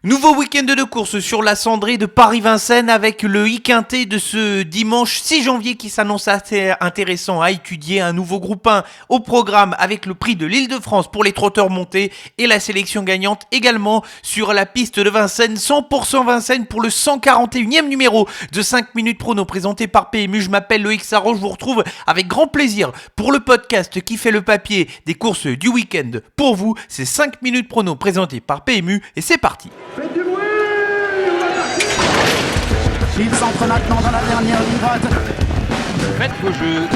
Nouveau week-end de course sur la cendrée de Paris-Vincennes avec le I-Quintet de ce dimanche 6 janvier qui s'annonce assez intéressant à étudier. Un nouveau groupe 1 au programme avec le prix de l'Île-de-France pour les trotteurs montés et la sélection gagnante également sur la piste de Vincennes. 100% Vincennes pour le 141e numéro de 5 minutes prono présenté par PMU. Je m'appelle Loïc Sarro, je vous retrouve avec grand plaisir pour le podcast qui fait le papier des courses du week-end. Pour vous, c'est 5 minutes prono présenté par PMU et c'est parti. Faites du bruit, on va partir. Il s'entre maintenant dans la dernière ligne droite. Faites vos jeux.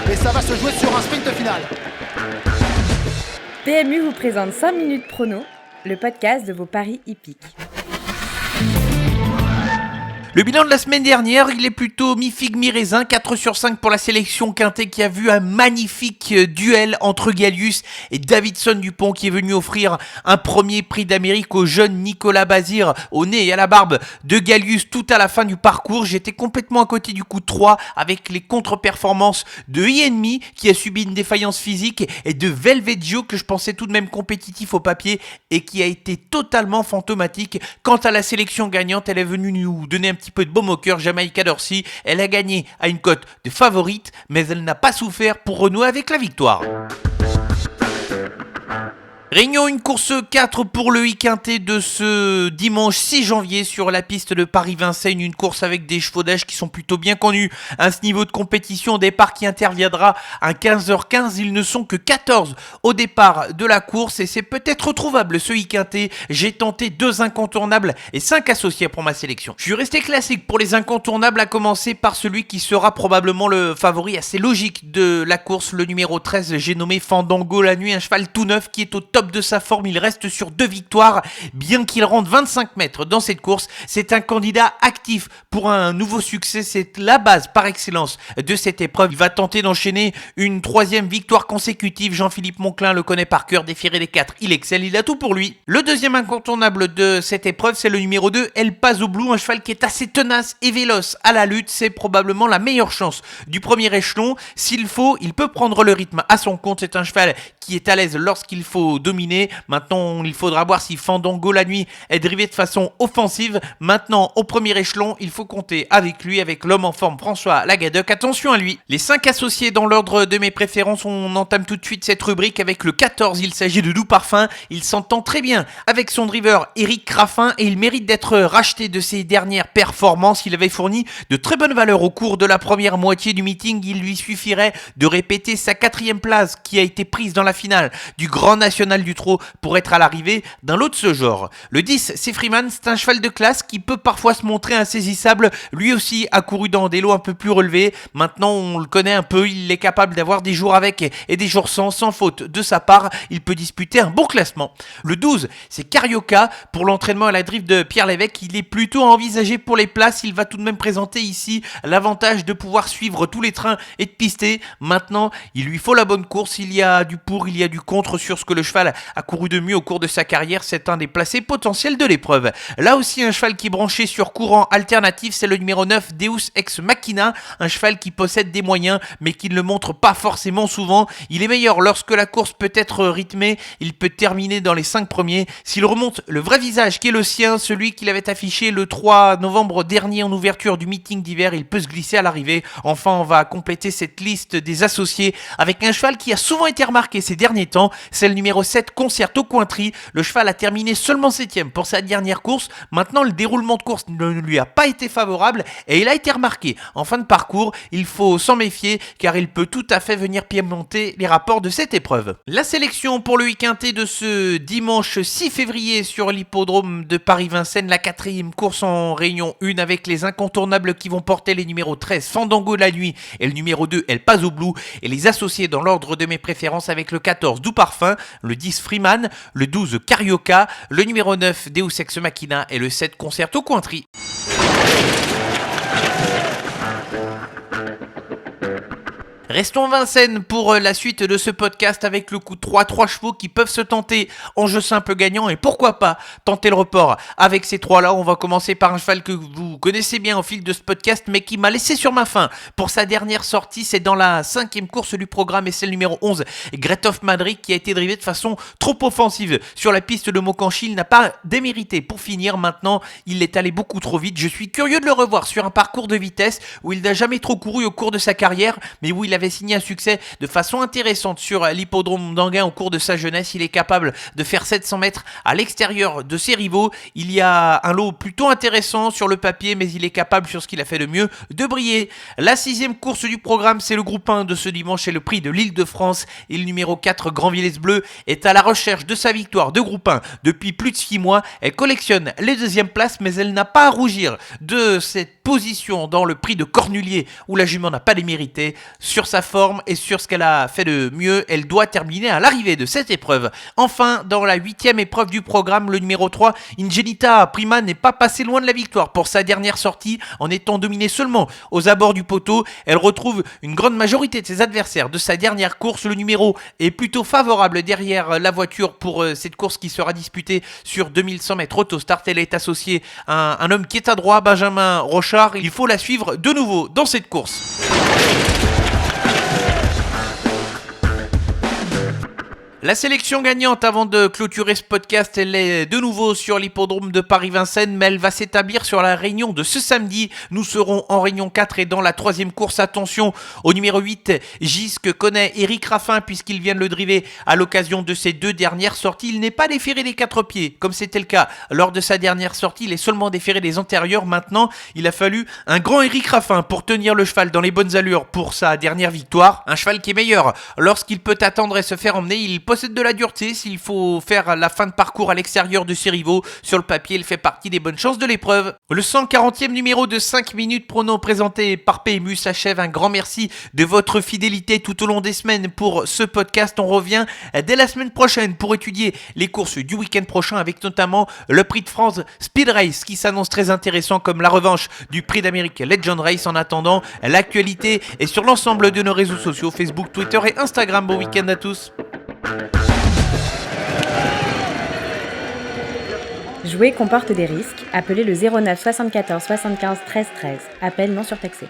Et ça va se jouer sur un sprint final. PMU vous présente 5 minutes prono, le podcast de vos paris hippiques. Le bilan de la semaine dernière, il est plutôt mi-figue, mi-raisin, 4 sur 5 pour la sélection Quintet qui a vu un magnifique duel entre Gallius et Davidson Dupont qui est venu offrir un premier prix d'Amérique au jeune Nicolas Bazir au nez et à la barbe de Gallius tout à la fin du parcours. J'étais complètement à côté du coup 3 avec les contre-performances de Enemy qui a subi une défaillance physique et de Velveggio que je pensais tout de même compétitif au papier et qui a été totalement fantomatique. Quant à la sélection gagnante, elle est venue nous donner un petit peu de baume au cœur. Jamaica Dorsey, elle a gagné à une cote de favorite, mais elle n'a pas souffert pour renouer avec la victoire. Réunion une course 4 pour le I-Quintet de ce dimanche 6 janvier sur la piste de Paris-Vincennes, une course avec des chevaux d'âge qui sont plutôt bien connus. À ce niveau de compétition, au départ qui interviendra à 15h15, ils ne sont que 14 au départ de la course et c'est peut-être retrouvable ce I-Quintet. J'ai tenté 2 incontournables et 5 associés pour ma sélection. Je suis resté classique pour les incontournables, à commencer par celui qui sera probablement le favori assez logique de la course, le numéro 13, j'ai nommé Fandango la nuit, un cheval tout neuf qui est au top de sa forme, il reste sur 2 victoires, bien qu'il rentre 25 mètres dans cette course, c'est un candidat actif pour un nouveau succès, c'est la base par excellence de cette épreuve. Il va tenter d'enchaîner une 3e victoire consécutive, Jean-Philippe Monclin le connaît par cœur, déféré des 4, il excelle, il a tout pour lui. Le deuxième incontournable de cette épreuve, c'est le numéro 2, El Paso Blue, un cheval qui est assez tenace et véloce à la lutte, c'est probablement la meilleure chance du premier échelon, s'il faut, il peut prendre le rythme à son compte, c'est un cheval qui est à l'aise lorsqu'il faut dominer. Maintenant, il faudra voir si Fandango la nuit est drivé de façon offensive. Maintenant, au premier échelon, il faut compter avec lui, avec l'homme en forme François Lagadec. Attention à lui. Les 5 associés dans l'ordre de mes préférences, on entame tout de suite cette rubrique avec le 14. Il s'agit de Doux Parfum. Il s'entend très bien avec son driver Eric Raffin et il mérite d'être racheté de ses dernières performances. Il avait fourni de très bonnes valeurs au cours de la première moitié du meeting. Il lui suffirait de répéter sa 4e place qui a été prise dans la finale du Grand National du Trot pour être à l'arrivée d'un lot de ce genre. Le 10, c'est Freeman, c'est un cheval de classe qui peut parfois se montrer insaisissable. Lui aussi a couru dans des lots un peu plus relevés. Maintenant, on le connaît un peu, il est capable d'avoir des jours avec et des jours sans faute de sa part. Il peut disputer un bon classement. Le 12, c'est Carioca. Pour l'entraînement à la drift de Pierre Lévesque, il est plutôt envisagé pour les places. Il va tout de même présenter ici l'avantage de pouvoir suivre tous les trains et de pister. Maintenant, il lui faut la bonne course. Il y a du pour, il y a du contre sur ce que le cheval a couru de mieux au cours de sa carrière, c'est un des placés potentiels de l'épreuve. Là aussi, un cheval qui est branché sur courant alternatif, c'est le numéro 9, Deus Ex Machina, un cheval qui possède des moyens, mais qui ne le montre pas forcément souvent. Il est meilleur lorsque la course peut être rythmée, il peut terminer dans les 5 premiers. S'il remonte le vrai visage qui est le sien, celui qu'il avait affiché le 3 novembre dernier en ouverture du meeting d'hiver, il peut se glisser à l'arrivée. Enfin, on va compléter cette liste des associés avec un cheval qui a souvent été remarqué ces derniers temps, c'est le numéro 7, Concerto Cointry. Le cheval a terminé seulement 7e pour sa dernière course. Maintenant, le déroulement de course ne lui a pas été favorable et il a été remarqué. En fin de parcours, il faut s'en méfier car il peut tout à fait venir piémonter les rapports de cette épreuve. La sélection pour le I-Quintet de ce dimanche 6 février sur l'hippodrome de Paris-Vincennes, la 4e course en réunion 1 avec les incontournables qui vont porter les numéros 13, Fandango la nuit et le numéro 2, El Paso Blue et les associés dans l'ordre de mes préférences avec le 14, Doux Parfum, le 10, Freeman, le 12, Carioca, le numéro 9, Deus Ex Machina et le 7, Concerto Cointry. Restons à Vincennes pour la suite de ce podcast avec le coup de 3 chevaux qui peuvent se tenter en jeu simple gagnant et pourquoi pas tenter le report avec ces 3-là. On va commencer par un cheval que vous connaissez bien au fil de ce podcast mais qui m'a laissé sur ma faim pour sa dernière sortie. C'est dans la 5e course du programme et c'est le numéro 11, Great of Madrid, qui a été drivé de façon trop offensive sur la piste de Mokanchi. Il n'a pas démérité pour finir. Maintenant, il est allé beaucoup trop vite. Je suis curieux de le revoir sur un parcours de vitesse où il n'a jamais trop couru au cours de sa carrière, mais où il avait signé un succès de façon intéressante sur l'hippodrome d'Anguin au cours de sa jeunesse. Il est capable de faire 700 mètres à l'extérieur de ses rivaux. Il y a un lot plutôt intéressant sur le papier, mais il est capable, sur ce qu'il a fait de mieux, de briller. La 6e course du programme, c'est le groupe 1 de ce dimanche, c'est le prix de l'Île-de-France. Et le numéro 4, Grand Villesse Bleu, est à la recherche de sa victoire de groupe 1 depuis plus de 6 mois. Elle collectionne les 2e places, mais elle n'a pas à rougir de cette position dans le prix de Cornulier où la jument n'a pas démérité. Sur sa forme et sur ce qu'elle a fait de mieux, elle doit terminer à l'arrivée de cette épreuve. Enfin, dans la 8e épreuve du programme, le numéro 3, Ingenita Prima, n'est pas passé loin de la victoire pour sa dernière sortie en étant dominée seulement aux abords du poteau. Elle retrouve une grande majorité de ses adversaires de sa dernière course. Le numéro est plutôt favorable derrière la voiture pour cette course qui sera disputée sur 2100 mètres autostart. Elle est associée à un homme qui est adroit, Benjamin Rochard. Il faut la suivre de nouveau dans cette course. La sélection gagnante avant de clôturer ce podcast, elle est de nouveau sur l'hippodrome de Paris-Vincennes, mais elle va s'établir sur la réunion de ce samedi. Nous serons en réunion 4 et dans la 3e course. Attention au numéro 8, Gis, que connaît Eric Raffin puisqu'il vient de le driver à l'occasion de ses 2 dernières sorties. Il n'est pas déféré des 4 pieds, comme c'était le cas lors de sa dernière sortie. Il est seulement déféré des antérieurs. Maintenant, il a fallu un grand Eric Raffin pour tenir le cheval dans les bonnes allures pour sa dernière victoire. Un cheval qui est meilleur lorsqu'il peut attendre et se faire emmener. Il possède de la dureté s'il faut faire la fin de parcours à l'extérieur de ses rivaux. Sur le papier, il fait partie des bonnes chances de l'épreuve. Le 140e numéro de 5 minutes prono présenté par PMU s'achève. Un grand merci de votre fidélité tout au long des semaines pour ce podcast. On revient dès la semaine prochaine pour étudier les courses du week-end prochain avec notamment le Prix de France Speed Race qui s'annonce très intéressant comme la revanche du Prix d'Amérique Legend Race. En attendant, l'actualité est sur l'ensemble de nos réseaux sociaux, Facebook, Twitter et Instagram. Bon week-end à tous. Jouer comporte des risques. Appelez le 09 74 75 13 13. Appel non surtaxé.